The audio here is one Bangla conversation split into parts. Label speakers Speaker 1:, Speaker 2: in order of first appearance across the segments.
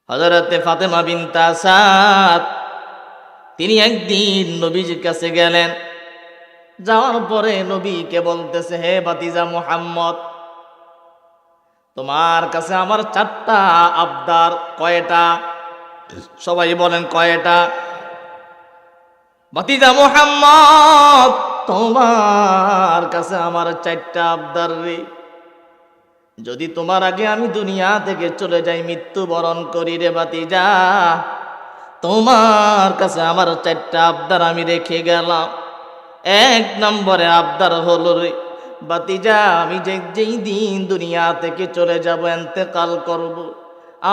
Speaker 1: হযরতে ফাতেমা বিনত আসাদ তিনি একদিন নবীজির কাছে গেলেন। যাওয়ার পরে নবীকে বলতেছে, হে ভাতিজা মুহাম্মদ, তোমার কাছে আমার 4টা আবদার। কয়টা? সবাই বলেন কয়টা? ভাতিজা মুহাম্মদ, তোমার কাছে আমার 4টা আবদার রে। যদি তোমার আগে আমি দুনিয়া থেকে চলে যাই, মৃত্যুবরণ করি রে ভাতিজা, তোমার কাছে আমার 4টা আবদার আমি রেখে গেলাম। 1 নম্বরে আবদার হলো রে ভাতিজা, আমি যেই দিন দুনিয়া থেকে চলে যাব, ইন্তেকাল করব,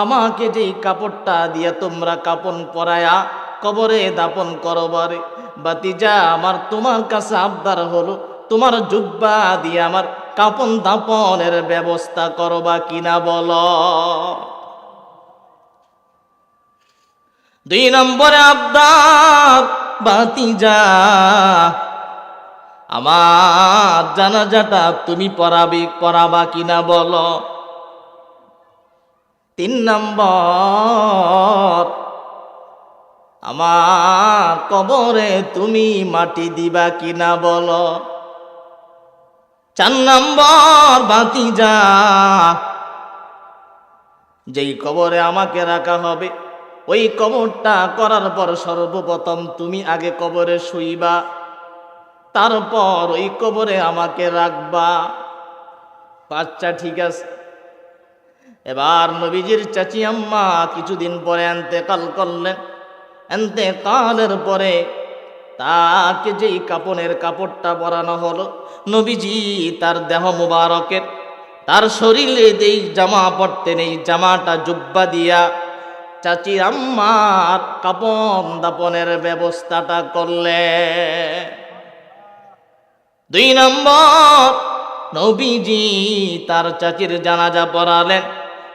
Speaker 1: আমাকে যেই কাপড়টা দিয়ে তোমরা কাপন পরায়া কবরে দাপন করবা রে ভাতিজা, আমার তোমার কাছে আবদার হলো তোমার জুব্বা দিয়ে আমার কাপন দাপনের ব্যবস্থা করবা কিনা বলো। 2 নম্বরে আবদার, ভাতিজা আমার জানাজাটা তুমি পড়াবা কিনা বলো। 3 নম্বর, আমার কবরে তুমি মাটি দিবা কিনা বলো। 4 নম্বর, ভাতিজা যেই কবরে আমাকে রাখা হবে, ওই কবরটা করার পর সর্বপ্রথম তুমি আগে কবরে শুইবা, তারপর ওই কবরে আমাকে রাখবা। 5টা ঠিক আছে। এবার নবীজির চাচি আম্মা কিছুদিন পরে ইন্তেকাল করলেন। ইন্তেকালের পরে তাকে যেই কাপনের কাপড়টা পরানো হলো, নবীজি তার দেহ মুবারকের, তার শরীরে যেই জামা পরতেন, এই জামাটা জুব্বা দিয়া চাচি আম্মার কাপন দাপনের ব্যবস্থাটা করলেন। 2 নম্বর, নবীজি তার চাচির জানাজা পড়ালেন।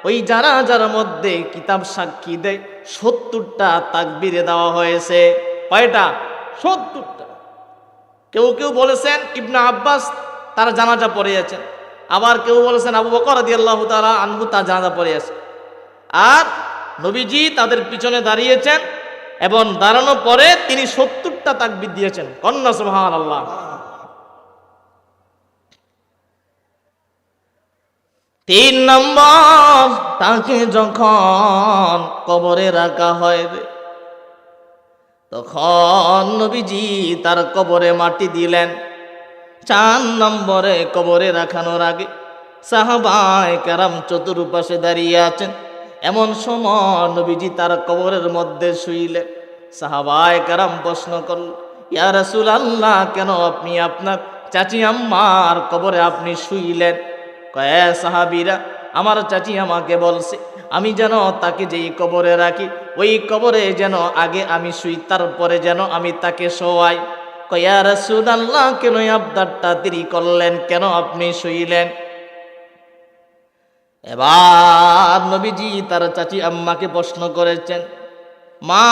Speaker 1: ওই জানাজার মধ্যে কিতাব সাক্ষী দেয় 70টা তাকবীরে দেওয়া হয়েছে। কয়টা? 70টা। কেউ বলেছেন ইবনে আব্বাস তার জানাজা পড়িয়েছেন, আবার কেউ বলেছেন আবু বকর রাদিয়াল্লাহু তাআলা আনহু তার জানাজা পড়িয়েছেন। আর নবীজি তাদের পিছনে দাঁড়িয়েছেন এবং দাঁড়ানোর পরে তিনি 70টা তাকবীর দিয়েছেন। কন্যা সুবহানাল্লাহ। 3 নম্বর, তাকে যখন কবরে রাখা হয় তখন নবীজি তার কবরে মাটি দিলেন। 4 নম্বরে, কবরে রাখানোর আগে সাহাবায়ে কেরাম চতুর্পাশে দাঁড়িয়ে আছেন। এমন সময় নবীজি তার কবরের মধ্যে শুইলেন। সাহাবায়ে কেরাম প্রশ্ন করল, ইয়া রাসূলুল্লাহ, কেন আপনি আপনার চাচি আম্মার কবরে আপনি শুইলেন? কয় সাহাবীরা, আমার চাচি আমাকে বলছে আমি যেন তাকে যেই কবরে রাখি, ওই কবরে যেন আগে আমি শুই, তারপরে যেন আমি তাকে শোয়াই। কয় ইয়া রাসূলুল্লাহ, কেন আবদারটা দেরি করলেন, কেন আপনি শুইলেন? এবার নবীজি তার চাচি আম্মাকে প্রশ্ন করেছেন, মা,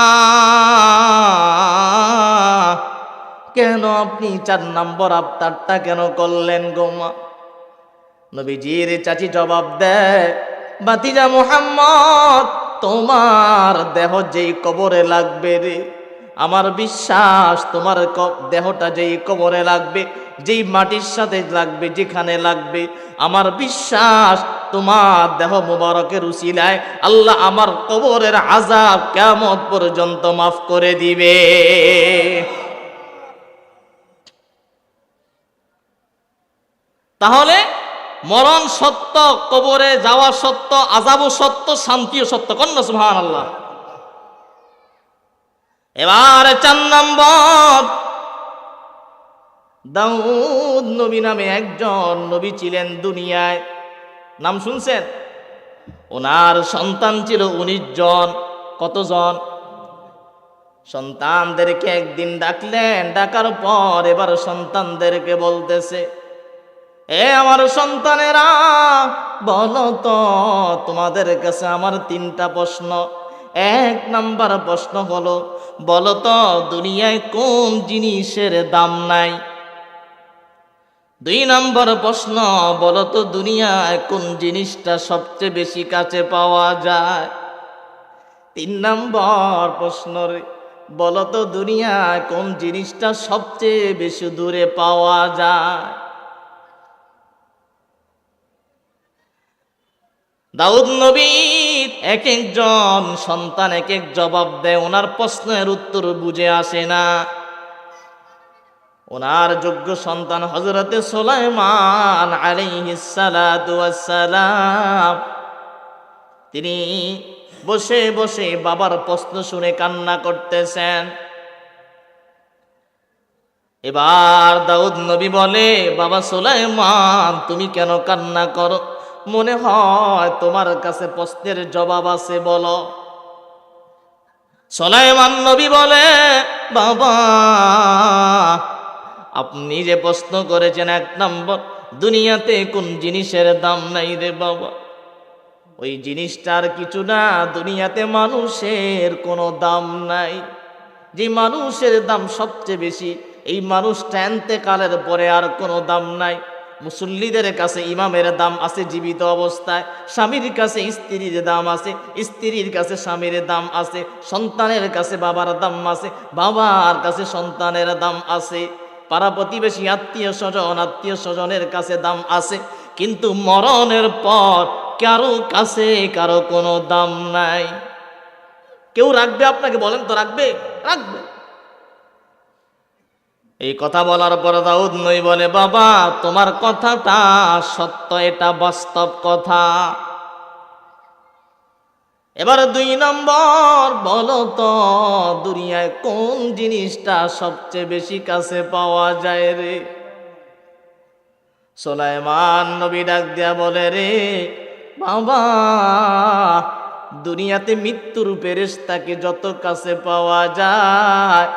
Speaker 1: কেন আপনি 4 নম্বর আবদারটা কেন করলেন গো মা? নবীজির চাচি জবাব দেয়, ভাতিজা মুহাম্মদ, তোমার দেহ যেই কবরে লাগবে রে, আমার বিশ্বাস তোমার দেহটা যেই কবরে লাগবে, যেই মাটির সাথে লাগবে, যেখানে লাগবে, আমার বিশ্বাস তোমার দেহ মুবারকের উসিলায় আল্লাহ আমার কবরের আযাব কিয়ামত পর্যন্ত মাফ করে দিবে। তাহলে মরণ সত্য, কবরে যাওয়া সত্য, আযাবও সত্য, শান্তিও সত্য। কন্যা সুবহানাল্লাহ। এবারে 4 নম্বর, দাউদ নবী নামে একজন নবী ছিলেন দুনিয়ায়। নাম শুনছেন? ওনার সন্তান ছিল 19 জন। কতজন? সন্তানদেরকে একদিন ডাকলেন, ডাকার পর এবার সন্তানদেরকে বলতেছে, এ আমার সন্তানেরা, বলো তো তোমাদের কাছে আমার 3টা প্রশ্ন। 1 নম্বর প্রশ্ন হলো, বলো তো দুনিয়ায় কোন জিনিসের দাম নাই? 2 নম্বর প্রশ্ন, বলো তো দুনিয়ায় কোন জিনিসটা সবচেয়ে বেশি কাছে পাওয়া যায়? তিন নম্বর প্রশ্ন রে, বলো তো দুনিয়ায় কোন জিনিসটা সবচেয়ে বেশি দূরে পাওয়া যায়? দাউদ নবীর এক একজন সন্তান এক এক জবাব দেয়, ওনার প্রশ্নের উত্তর বুঝে আসে না। ওনার যোগ্য সন্তান হযরতে সুলাইমান আলাইহিস সালাতু ওয়াস সালাম, তিনি বসে বসে বাবার প্রশ্ন শুনে কান্না করতেছেন। এবার দাউদ নবী বলে, বাবা সুলাইমান তুমি কেন কান্না করো? মনে হয় তোমার কাছে প্রশ্নের জবাব আছে, বলো। সুলাইমান নবী বলে, বাবা আপনি যে প্রশ্ন করেছেন, এক নম্বর, দুনিয়াতে কোন জিনিসের দাম নাই রে বাবা? ওই জিনিসটার কিছু না, দুনিয়াতে মানুষের কোনো দাম নাই। যে মানুষের দাম সবচেয়ে বেশি, এই মানুষটা এন্তেকালের পরে আর কোনো দাম নাই। মুসল্লিদের কাছে ইমামের দাম আছে জীবিত অবস্থায়, স্বামীর কাছে স্ত্রীর দাম আছে, স্ত্রীর কাছে স্বামীর দাম আছে, সন্তানের কাছে বাবার দাম আছে, বাবার কাছে সন্তানের দাম আছে, পাড়া প্রতিবেশী আত্মীয় স্বজনের কাছে দাম আছে। কিন্তু মরণের পর কারো কাছে কারো কোনো দাম নাই। কেউ রাখবে আপনাকে? বলেন তো, রাখবে? রাখবে? এই কথা বলার পর দাউদ নবী বলে, বাবা তোমার কথাটা সত্য, এটা বাস্তব কথা। এবার দুই নম্বর, বলো তো দুনিয়ায় কোন জিনিসটা সবচেয়ে বেশি কাছে পাওয়া যায় রে? সুলাইমান নবী ডাক দিয়া বলে, রে বাবা, দুনিয়াতে মৃত্যুর ফেরেশতাকে যত কাছে পাওয়া যায়,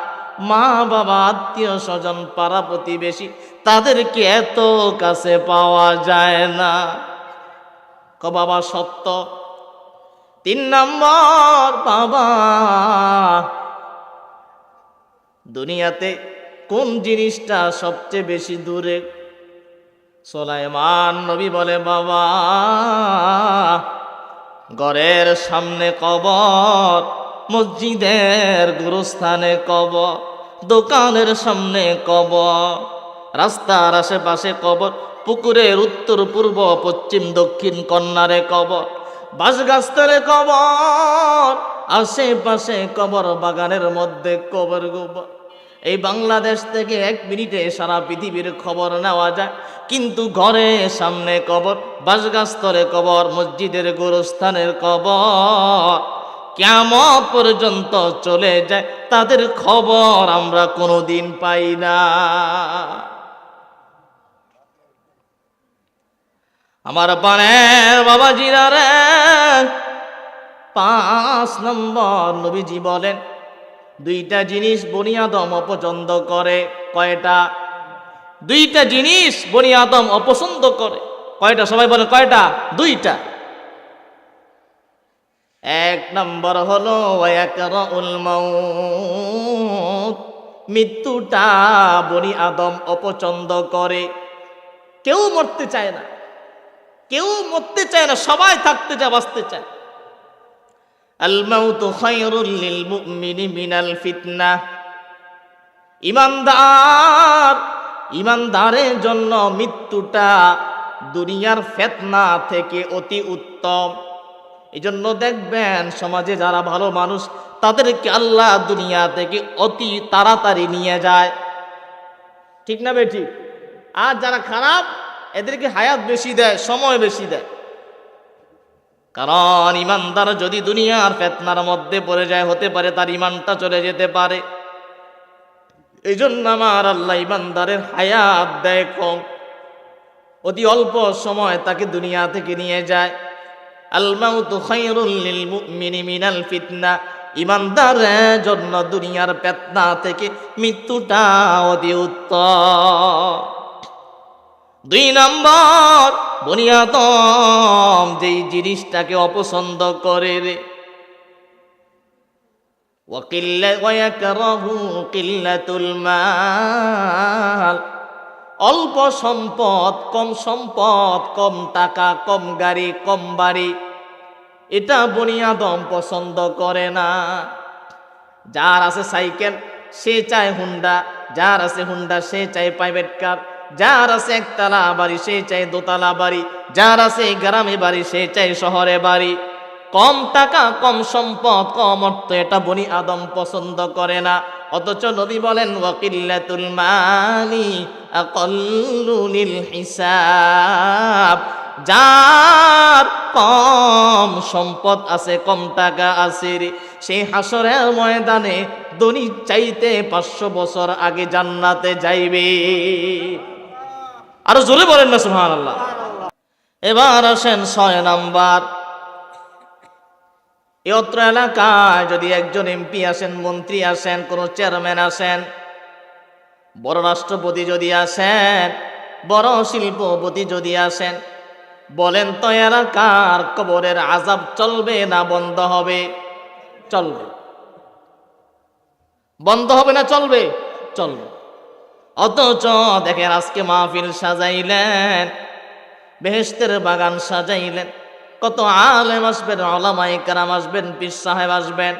Speaker 1: মা বাবা আত্মীয় স্বজন পাড়া প্রতিবেশী তাদেরকে এত কাছে পাওয়া যায় না। বাবা সত্য। তিন নম্বর, বাবা দুনিয়াতে কোন জিনিসটা সবচেয়ে বেশি দূরে? সুলাইমান নবী বলে, বাবা ঘরের সামনে কবর, মসজিদের গুরুস্থানে কবর, দোকানের সামনে কবর, রাস্তার আশেপাশে কবর, পুকুরের উত্তর পূর্ব পশ্চিম দক্ষিণ কর্নারে কবর, বাঁশগাছতলে কবর, আশেপাশে কবর, বাগানের মধ্যে কবর। গোবর। এই বাংলাদেশ থেকে 1 মিনিটে সারা পৃথিবীর খবর নেওয়া যায়, কিন্তু ঘরের সামনে কবর, বাঁশগাছতলে কবর, মসজিদের গোরস্থানের কবর কিয়ামত পর্যন্ত চলে যায়, তাদের খবর আমরা কোনোদিন পাই না। আমার বানের বাবাজিরা রে, 5 নম্বর নবীজি বলেন, 2টা জিনিস বনি আদম অপছন্দ করে। কয়টা? 2টা জিনিস বনি আদম অপছন্দ করে। কয়টা? সবাই বলে কয়টা? 2টা। 1 নম্বর হলো ওয়াকরাউল মাউত, মৃত্যুটা বনি আদম অপছন্দ করে। কেউ মরতে চায় না, কেউ মরতে চায় না, সবাই থাকতে চায়, বাঁচতে চায়। আল মাউতু খায়রুল লিল মুমিনি মিনাল ফিতনা, ইমানদারের জন্য মৃত্যুটা দুনিয়ার ফিতনা থেকে অতি উত্তম। এই জন্য দেখবেন সমাজে যারা ভালো মানুষ, তাদেরকে আল্লাহ দুনিয়া থেকে অতি তাড়াতাড়ি নিয়ে যায়, ঠিক না বেঠিক? আর যারা খারাপ, এদেরকে হায়াত বেশি দেয়, সময় বেশি দেয়। কারণ ইমানদার যদি দুনিয়ার ফিতনার মধ্যে পড়ে যায়, হতে পারে তার ইমানটা চলে যেতে পারে। এই জন্য আমার আল্লাহ ইমানদারের হায়াত দেয় কম, অতি অল্প সময় তাকে দুনিয়া থেকে নিয়ে যায়। আল মাউতু খায়রুল লিল মুমিনি মিনাল ফিতনা, ইমানদারের জন্য দুনিয়ার ফিতনা থেকে মৃত্যুটা অতি উত্তম। 2 নম্বর, বনি আদম যেই জিনিসটাকে অপছন্দ করে রে, ওয়ায়াকরাহু কিল্লাতুল মাল, অল্প সম্পদ, কম টাকা, কম গাড়ি, কম বাড়ি, এটা বনি আদম পছন্দ করে না। যার আছে সাইকেল সে চায় হুন্ডা, যার আছে হুন্ডা সে চায় প্রাইভেট কার, যার আছে একতলা বাড়ি সে চায় দোতলা বাড়ি, যার আছে গ্রামে বাড়ি সে চায় শহরে বাড়ি। কম টাকা কম সম্পদ কম অর্থ এটা বনি আদম পছন্দ করে না। অথচ নবী বলেন ওয়াকিল্লাতুল মালি আকাল্লু লিল হিসাব, যার কম সম্পদ আছে কম টাকা আছে সেই হাসরের ময়দানে ধনীর চাইতে 500 বছর আগে জান্নাতে যাইবে। আরো জোরে বলেন না সুবহানাল্লাহ। এবার আসেন 6 নাম্বার। এই অত্র এলাকায় যদি একজন এমপি আসেন, মন্ত্রী আসেন, কোন চেয়ারম্যান আসেন, বড় রাষ্ট্রপতি যদি আসেন, বড় শিল্পপতি যদি আসেন, বলেন তো এলাকার কবরের আযাব চলবে না বন্ধ হবে? চলবে। বন্ধ হবে না চলবে? চলবে। অথচ দেখেন আজকে মাহফিল সাজাইলেন, বেহেশতের বাগান সাজাইলেন, কত আলেম আসবেন, উলামায়ে কেরাম আসবেন, পীর সাহেব আসবেন,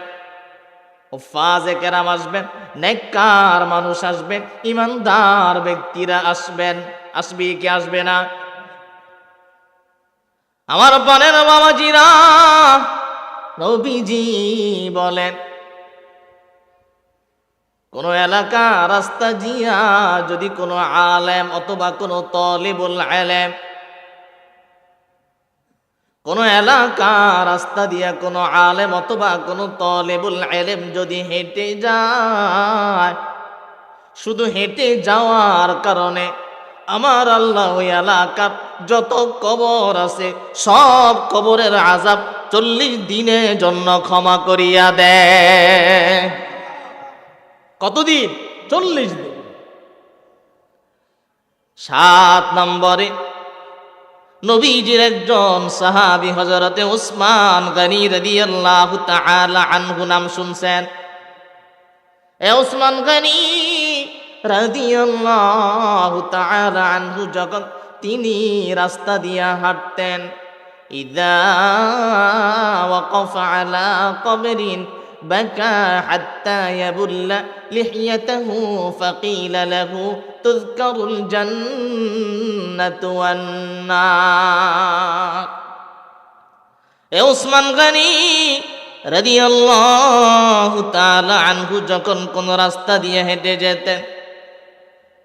Speaker 1: হুফাজে কেরাম আসবেন, নেককার মানুষ আসবেন, ইমানদার ব্যক্তিরা আসবেন। আসবে কি আসবে না? আমার প্রাণের বাবাজিরা, নবীজি বলেন কোন এলাকা রাস্তা জিয়া যদি কোনো আলেম অথবা কোনো তালিবুল ইলম, কোন এলাকা রাস্তা দিয়া কোনো আলেম অথবা কোনো তালিবুল ইলম যদি হেঁটে যায়, শুধু হেঁটে যাওয়ার কারণে আমার আল্লাহ ওই এলাকার যত কবর আছে সব কবরের আযাব 40 দিনের জন্য ক্ষমা করিয়া দেয়। কতদিন? 40 দিন। 7 নম্বরে নবীজির একজন সাহাবী হযরতে উসমান গনি রাদিয়াল্লাহু তাআলা আনহু নাম শুনছেন? এ উসমান গনি রাদিয়াল্লাহু তাআলা আনহু যখন তিনি রাস্তা দিয়া হাঁটতেন, ইযা ওয়াকাফা আলা কবরিন বাকা হাত্তা ইয়াবুল্লা লিহিয়াতাহু ফাকিলা লাহু তুযকারুল জান্নাতু ওয়ান নার। এ উসমান গনি রাদিয়াল্লাহু তাআলা আনহু যখন কোন রাস্তা দিয়ে হেঁটে যেতেন,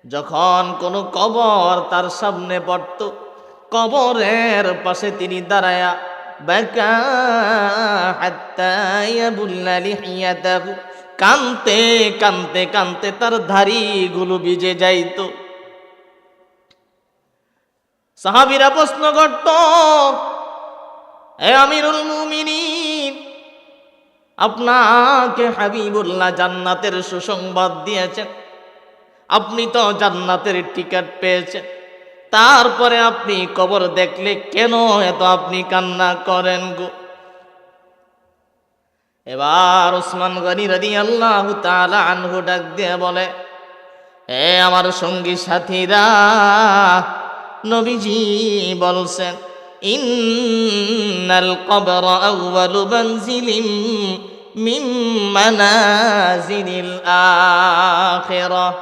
Speaker 1: যখন কোন কবর তার সামনে পড়ত, কবরের পাশে তিনি দাঁড়ায়া বাকা হাত্তা ইয়াবুল্লা লিহিয়াতাহু, কানতে কানতে কানতে তার দাড়িগুলো ভিজে যাইত। সাহাবীরা প্রশ্ন করত, হে আমিরুল মুমিনিন, আপনাকে হাবিবুল্লাহ জান্নাতের সুসংবাদ দিয়েছেন, আপনি তো জান্নাতের টিকিট পেয়েছেন, তারপরে আপনি কবর দেখলে কেন এত আপনি কান্না করেন গো? এবার উসমান গনি রাদিয়াল্লাহু তাআলা আনহু ডাক দিয়ে বলে, হে আমার সঙ্গী সাথীরা, নবীজি বলছেন ইন্নাল কবরা আউয়ালু মানজিলিম মিন মানাজিলিল আখিরাহ।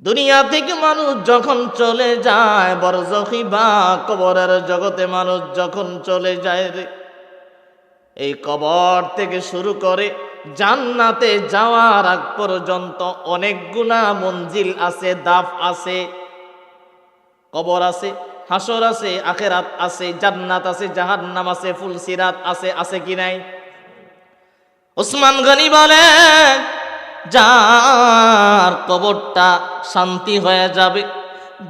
Speaker 1: দুনিয়া থেকে মানুষ যখন চলে যায়, বরজখি বা কবরের জগতে মানুষ যখন চলে যায় রে, এই কবর থেকে শুরু করে জান্নাতে যাওয়ার আগ পর্যন্ত অনেকগুলা মঞ্জিল আছে, দাফ আছে। কবর আছে, হাসর আছে, আখিরাত আছে, জান্নাত আছে, জাহান্নাম আছে, ফুলসিরাত আছে, আছে কি নাই? উসমান গনি বলে, যার কবরটা শান্তি হয়ে যাবে,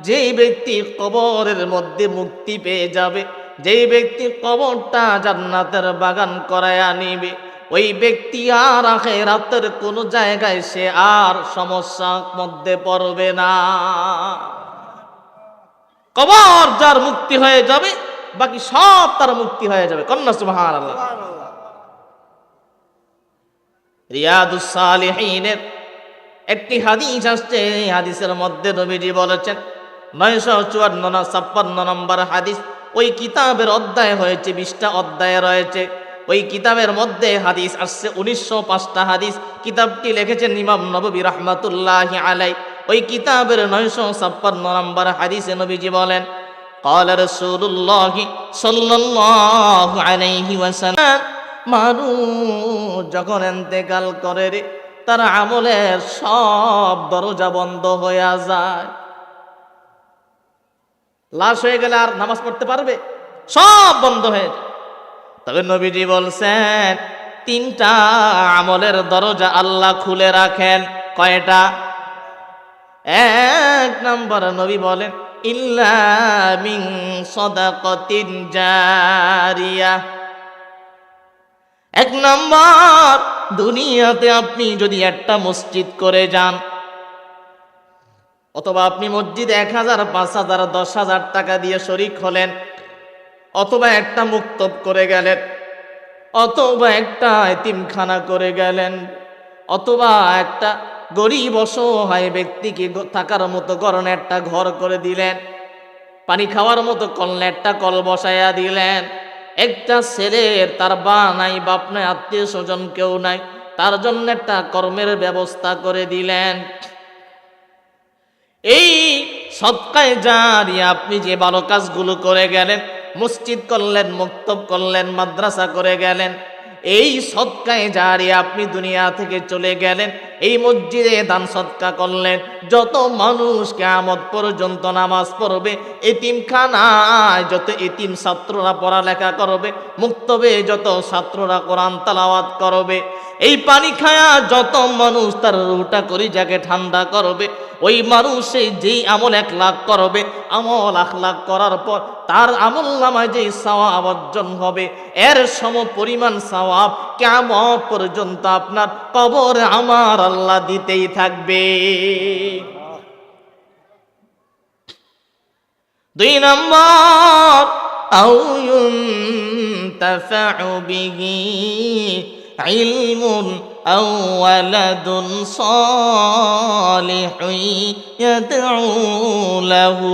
Speaker 1: যেই ব্যক্তি কবরের মধ্যে মুক্তি পেয়ে যাবে, যেই ব্যক্তি কবরটা জান্নাতের বাগান করায়া নিবে, ওই ব্যক্তি আর আখিরাতের কোন জায়গায় সে আর সমস্যার মধ্যে পড়বে না। কবর যার মুক্তি হয়ে যাবে, বাকি সব তার মুক্তি হয়ে যাবে। কন্যা সুবহানাল্লাহ। রিয়াদুস সালিহিনের একটি হাদিস আসছে, এই হাদিসের মধ্যে নবীজি বলেছেন, 954 না 56 নম্বর হাদিস, ওই কিতাবের অধ্যায় হয়েছে 20টা অধ্যায় রয়েছে। ওই কিতাবের মধ্যে হাদিস আসছে 1905টা হাদিস। কিতাবটি লিখেছেন ইমাম নববী রাহমাতুল্লাহি আলাইহি। ওই কিতাবের 956 নম্বর হাদিসে নবীজি বলেন, قال رسول الله صلى الله عليه وسلم মানুষ যখন ইন্তেকাল করে রে, তার আমলের সব দরজা বন্ধ হয়ে যায়। লাশ হয়ে গেলে আর নামাজ পড়তে পারবে? সব বন্ধ হয়ে যায়। তবে নবীজি বলছেন 3টা আমলের দরজা আল্লাহ খুলে রাখেন। কয়টা? 1 নম্বর নবী বলেন, ইল্লা মিন সাদাকাতিন জারিয়া। 1 নম্বর, দুনিয়াতে আপনি যদি একটা মসজিদ করে যান, অথবা আপনি মসজিদে 1000, 5000, 10,000 টাকা দিয়ে শরীক হলেন, অথবা একটা মুক্তব করে গেলেন, অথবা একটা এতিমখানা করে গেলেন, অথবা একটা গরিব অসহায় ব্যক্তিকে থাকার মতো গরনে একটা ঘর করে দিলেন, পানি খাওয়ার মতো কলনে একটা কল বসাইয়া দিলেন, একটা ছেলের তার বা নাই, বাপ নাই, আত্মীয় স্বজন কেউ নাই, তার জন্য একটা কর্মের ব্যবস্থা করে দিলেন। এই সদকায়ে জারিয়া আপনি যে ভালো কাজগুলো করে গেলেন, মসজিদ করলেন, মুক্তব করলেন, মাদ্রাসা করে গেলেন, এই সদকায়ে জারিয়া আপনি দুনিয়া থেকে চলে গেলেন, এই মসজিদে দান সদকা করলেন, যত মানুষ কিয়ামত পর্যন্ত নামাজ পড়বে, এতিমখানায় যত এতিম ছাত্ররা পড়ালেখা করবে, মুক্তবে যত ছাত্ররা কোরআন তেলাওয়াত করবে, এই পানি খায়া যত মানুষ তার রুটা কলিজাকে ঠান্ডা করবে, ওই মানুষে যেই আমল 1 লাখ করবে, আমল 1 লাখ করার পর তার আমল নামায় যেই সওয়াব অর্জন হবে, এর সম পরিমাণ সওয়াব কিয়ামত পর্যন্ত আপনার কবরে আমার আল্লাহ দিতেই থাকবে। 2 নম্বর, আও ইউনতাফাউ বিহি ইলমুন আও ওয়ালাদুন সালিহুন ইয়াদউ লাহু।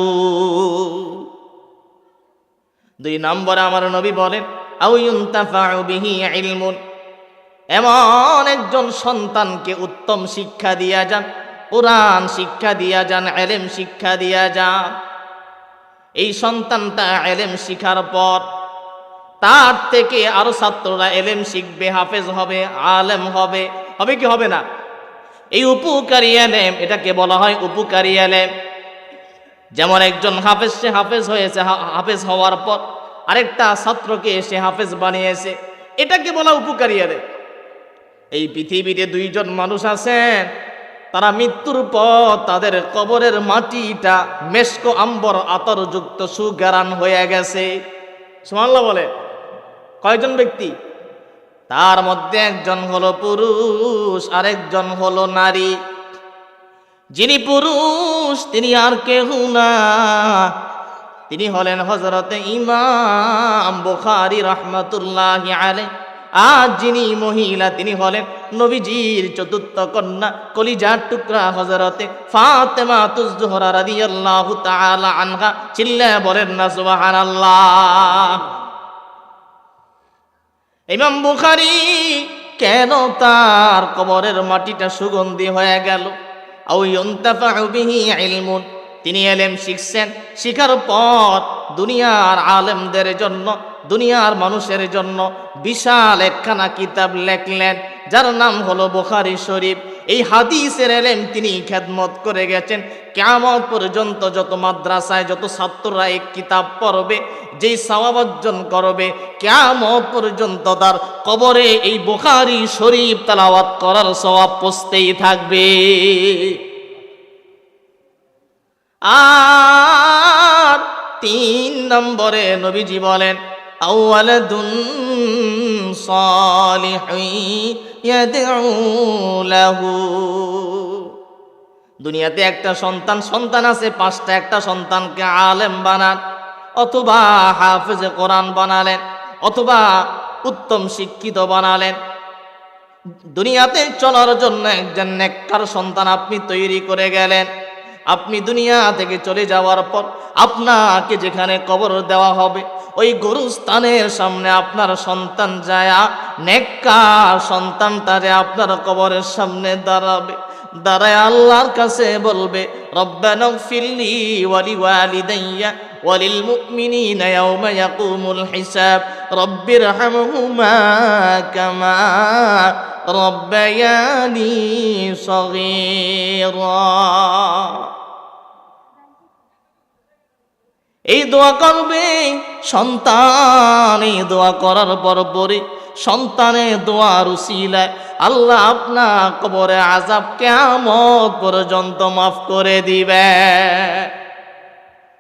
Speaker 1: 2 নম্বর আমার নবী বলেন, আও ইউনতাফাউ বিহি ইলমুন, এমন একজন সন্তানকে উত্তম শিক্ষা দিয়া যান, কোরআন শিক্ষা দিয়া যান, ইলম শিক্ষা দিয়া যান। এই সন্তানটা ইলম শিখার পর তার থেকে আরো ছাত্ররা ইলম শিখবে, হাফেজ হবে, আলেম হবে, হবে কি হবে না? এই উপকারী ইলম, এটাকে বলা হয় উপকারী ইলম। যেমন একজন হাফেজ, সে হাফেজ হয়েছে, হাফেজ হওয়ার পর আরেকটা ছাত্রকে সে হাফেজ বানিয়েছে, এটাকে বলা উপকারী ইলম। এই পৃথিবীতে 2 জন মানুষ আছেন, তারা মৃত্যুর পর তাদের কবরের মাটিটা মেশক আম্বর আতরযুক্ত সুঘ্রাণ হয়ে গেছে। সুবহানাল্লাহ বলে। কয়জন ব্যক্তি? তার মধ্যে একজন হলো পুরুষ, আরেকজন হলো নারী। যিনি পুরুষ তিনি আর কেউ না, তিনি হলেন হযরতে ইমাম বুখারী রাহমাতুল্লাহি আলাইহি। আর যিনি মহিলা তিনি হলেন নবীজির 4র্থ কন্যা, কলিজার টুকরা হযরতে ফাতেমাতুজ জোহরা রাদিয়াল্লাহু তাআলা আনহা। চিল্লায়া বলেন না সুবহানাল্লাহ। ইমাম বুখারী কেন তার কবরের মাটিটা সুগন্ধি হয়ে গেল? আও ইউনতাফাউ বিহি ইলমুন, তিনি ইলম শিখছেন, শিখার পর দুনিয়ার আলেমদের জন্য, দুনিয়ার মানুষের জন্য বিশাল একখানা কিতাব লেখলেন, যার নাম হলো বুখারী শরীফ। এই হাদিসের ইলম তিনি খেদমত করে গেছেন। কিয়ামত পর্যন্ত যত মাদ্রাসায় যত ছাত্ররা এই কিতাব পড়বে, যেই সওয়াব অর্জন করবে, কিয়ামত পর্যন্ত তার কবরে এই বুখারী শরীফ তেলাওয়াত করার সওয়াব পৌঁছতেই থাকবে। আর 3 নম্বরে নবীজি বলেন, আওয়ালাদুন সালিহুন ইয়াদউ লাহু। দুনিয়াতে একটা সন্তান আছে, 5টা, একটা সন্তানকে আলেম বানান, অথবা হাফেজে কোরআন বানালেন, অথবা উত্তম শিক্ষিত বানালেন। দুনিয়াতে চলার জন্য একজন নেককার সন্তান আপনি তৈরি করে গেলেন। আপনি দুনিয়া থেকে চলে যাওয়ার পর আপনাকে যেখানে কবর দেওয়া হবে ওই গরুস্থানের সামনে আপনার সন্তান যায়া নেককার সন্তানটা যে আপনার কবরের সামনে দাঁড়াবে, দাঁড়ায় আল্লাহর কাছে বলবে রব্বানা গফিরলি ওয়া লিওয়ালিদাইয়া ওয়া লিল মুমিনিনা ইয়াওমা ইয়াকুমুল হিসাব রব্বিরহামহুমা কামা রব্বায়ানি সগীরা। এই দোয়া করবে সন্তান। এই দোয়া করার পরে সন্তানের দোয়ার উসিলায় আল্লাহ আপনার কবরে আযাব কিয়ামত পর্যন্ত মাফ করে দিবে।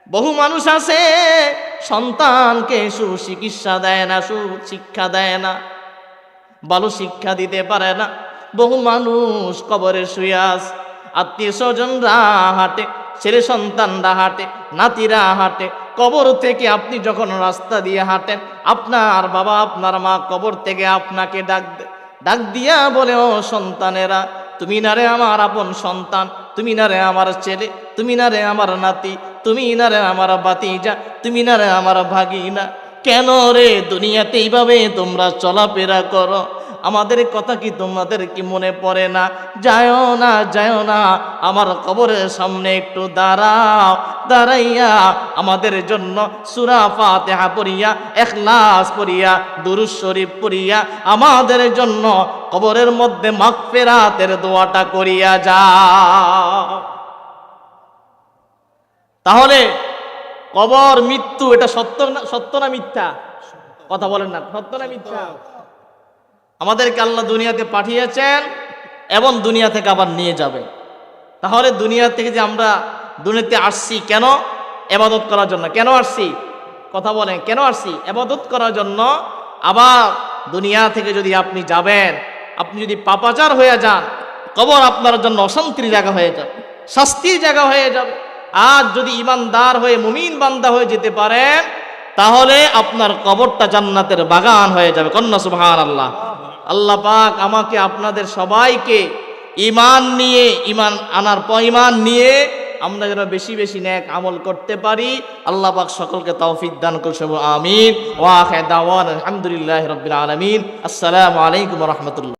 Speaker 1: বহু মানুষ আছে সন্তানকে সুচিকিৎসা দেয় না, সুশিক্ষা দেয় না, ভালো শিক্ষা দিতে পারে না। বহু মানুষ কবরে শুয়ে আছে, আত্মীয় স্বজনরা হাঁটে, ছেলে সন্তানরা হাঁটে, নাতিরা হাঁটে। কবর থেকে আপনি যখন রাস্তা দিয়ে হাঁটেন আপনার বাবা আপনার মা কবর থেকে আপনাকে ডাক দিয়া বলে, ও সন্তানেরা, তুমি না রে আমার আপন সন্তান, তুমি না রে আমার ছেলে, তুমি না রে আমার নাতি, তুমি না রে আমার ভাতিজা, তুমি না রে আমার ভাগিনা, কেন রে দুনিয়াতে এইভাবে তোমরা চলাফেরা করো? আমাদের কথা কি তোমাদের কি মনে পড়ে না? যায়ও না, যায়ও না, আমার কবরের সামনে একটু দাঁড়াও, দাঁড়াইয়া আমাদের জন্য সূরা ফাতিহা পড়িয়া, ইখলাস পড়িয়া, দুরূদ শরীফ পড়িয়া আমাদের জন্য কবরের মধ্যে মাগফিরাতের দোয়াটা করিয়া যাও। তাহলে কবর মৃত্যু এটা সত্য না মিথ্যা? কথা বলেন না, সত্য না মিথ্যা? আমাদেরকে আল্লাহ দুনিয়াতে পাঠিয়েছেন এবং দুনিয়া থেকে আবার নিয়ে যাবে। তাহলে দুনিয়া থেকে যে আমরা দুনিয়াতে আসছি কেন? ইবাদত করার জন্য। কেন আসছি? কথা বলেন, কেন আসছি? ইবাদত করার জন্য। আবার দুনিয়া থেকে যদি আপনি যাবেন, আপনি যদি পাপাচার হয়ে যান, কবর আপনার জন্য অশান্তির জায়গা হয়ে যাবে, শাস্তির জায়গা হয়ে যাবে। আর যদি ইমানদার হয়ে মুমিন বান্দা হয়ে যেতে পারেন তাহলে আপনার কবরটা জান্নাতের বাগান হয়ে যাবে। কন্যা সুবহানাল্লাহ। আল্লাহ পাক আমাকে আপনাদের সবাইকে ঈমান নিয়ে আমরা যেন বেশি বেশি নেক আমল করতে পারি। আল্লাহ পাক সকলকে তৌফিক দান করুন। আমিন। ওয়া আখির দাওয়ানা আলহামদুলিল্লাহি রাব্বিল আলামিন। আসসালামু আলাইকুম ওয়া রাহমাতুল্লাহ।